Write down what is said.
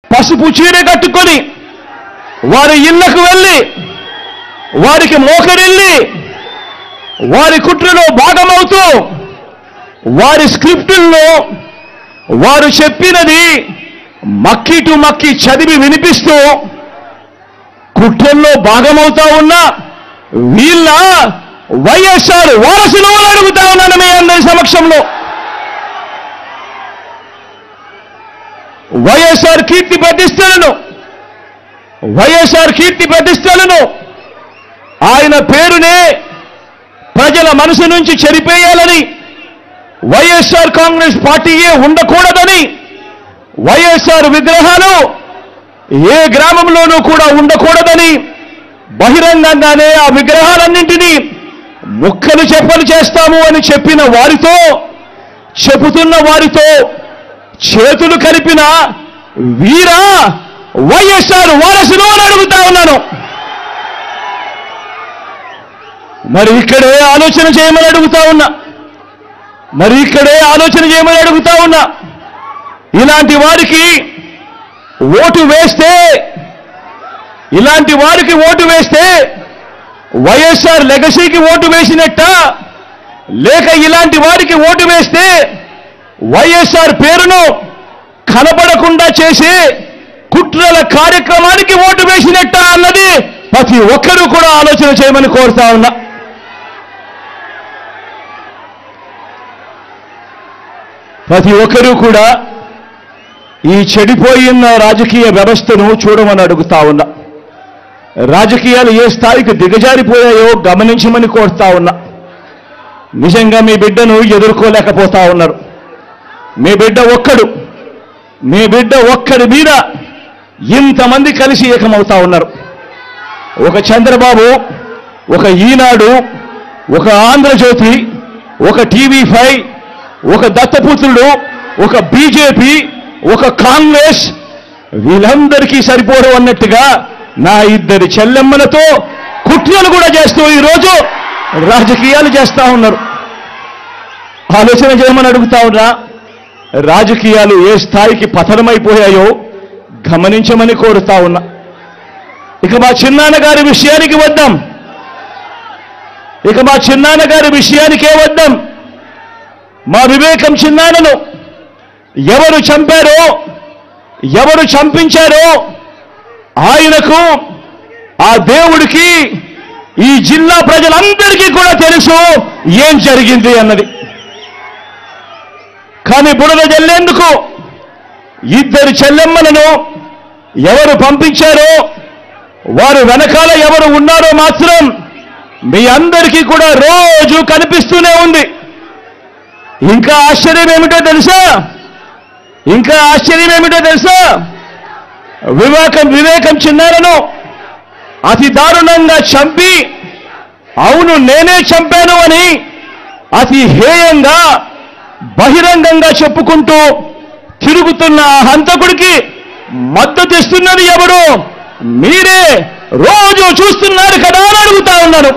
పసుపు చీర కట్టుకొని వారి ఇళ్లకు వెళ్ళి వారికి మోకరిల్లి వారి కుట్రలో భాగమవుతూ వారి స్క్రిప్టుల్లో వారు చెప్పినది మక్కి టు మక్కి చదివి వినిపిస్తూ కుట్రల్లో భాగమవుతా ఉన్న వీళ్ళ వైఎస్ఆర్ వారసులు అడుగుతా ఉన్నాను మీ అందరి సమక్షంలో. వైఎస్ఆర్ కీర్తి ప్రతిష్టలను ఆయన పేరునే ప్రజల మనసు నుంచి చెరిపేయాలని, వైఎస్ఆర్ కాంగ్రెస్ పార్టీయే ఉండకూడదని, వైఎస్ఆర్ విగ్రహాలు ఏ గ్రామంలోనూ కూడా ఉండకూడదని బహిరంగంగానే ఆ విగ్రహాలన్నింటినీ ముక్కలు చెప్పలు చేస్తాము అని చెప్పిన వారితో, చెబుతున్న వారితో చేతులు కలిపిన వీరా వైఎస్ఆర్ వారసులు అని అడుగుతా ఉన్నాను. మరి ఇక్కడే ఆలోచన చేయమని అడుగుతా ఉన్నా. ఇలాంటి వారికి ఓటు వేస్తే వైఎస్ఆర్ లెగసీకి ఓటు వేసినట్ట, లేక ఇలాంటి వారికి ఓటు వేస్తే వైఎస్ఆర్ పేరును కనబడకుండా చేసి కుట్రల కార్యక్రమానికి ఓటు వేసినట్ట అన్నది ప్రతి ఒక్కరూ కూడా ఆలోచన చేయమని కోరుతా ఉన్నా. ప్రతి ఒక్కరూ కూడా ఈ చెడిపోయిన రాజకీయ వ్యవస్థను చూడమని అడుగుతా ఉన్నా. రాజకీయాలు ఏ స్థాయికి దిగజారిపోయాయో గమనించమని కోరుతా ఉన్నా. నిజంగా మీ బిడ్డను ఎదుర్కోలేకపోతా ఉన్నారు. మీ బిడ్డ ఒక్కడి మీద ఇంతమంది కలిసి ఏకమవుతా ఉన్నారు. ఒక చంద్రబాబు, ఒక ఈనాడు, ఒక ఆంధ్రజ్యోతి, ఒక టీవీ5, ఒక దత్తపుత్రుడు, ఒక బీజేపీ, ఒక కాంగ్రెస్, వీళ్ళందరికీ సరిపోరు అన్నట్టుగా నా ఇద్దరి చెల్లెమ్మలతో కుట్రలు కూడా చేస్తూ ఈరోజు రాజకీయాలు చేస్తా ఉన్నారు. ఆలోచన చేయమని అడుగుతా ఉన్నా. రాజకీయాలు ఏ స్థాయికి పతనమైపోయాయో గమనించమని కోరుతా ఉన్నా. ఇక మా చిన్నాన్నగారి విషయానికే వద్దాం. మా వివేకం చిన్నాన్నను ఎవరు చంపారో, ఎవరు చంపించారో ఆయనకు, ఆ దేవుడికి, ఈ జిల్లా ప్రజలందరికీ కూడా తెలుసు ఏం జరిగింది అన్నది. కానీ బురద జల్లేందుకు ఇద్దరు చెల్లెమ్మలను ఎవరు పంపించారో, వారు వెనకాల ఎవరు ఉన్నారో మాత్రం మీ అందరికీ కూడా రోజు కనిపిస్తూనే ఉంది. ఇంకా ఆశ్చర్యం ఏమిటో తెలుసా? వివేకం చిన్నారను అతి దారుణంగా చంపి, అవును నేనే చంపాను అని అతి హేయంగా బహిరంగంగా చెప్పుకుంటూ తిరుగుతున్న ఆ హంతకుడికి మద్దతు ఇస్తున్నది ఎవరు? మీరే రోజు చూస్తున్నారు కదా అని అడుగుతా ఉన్నాను.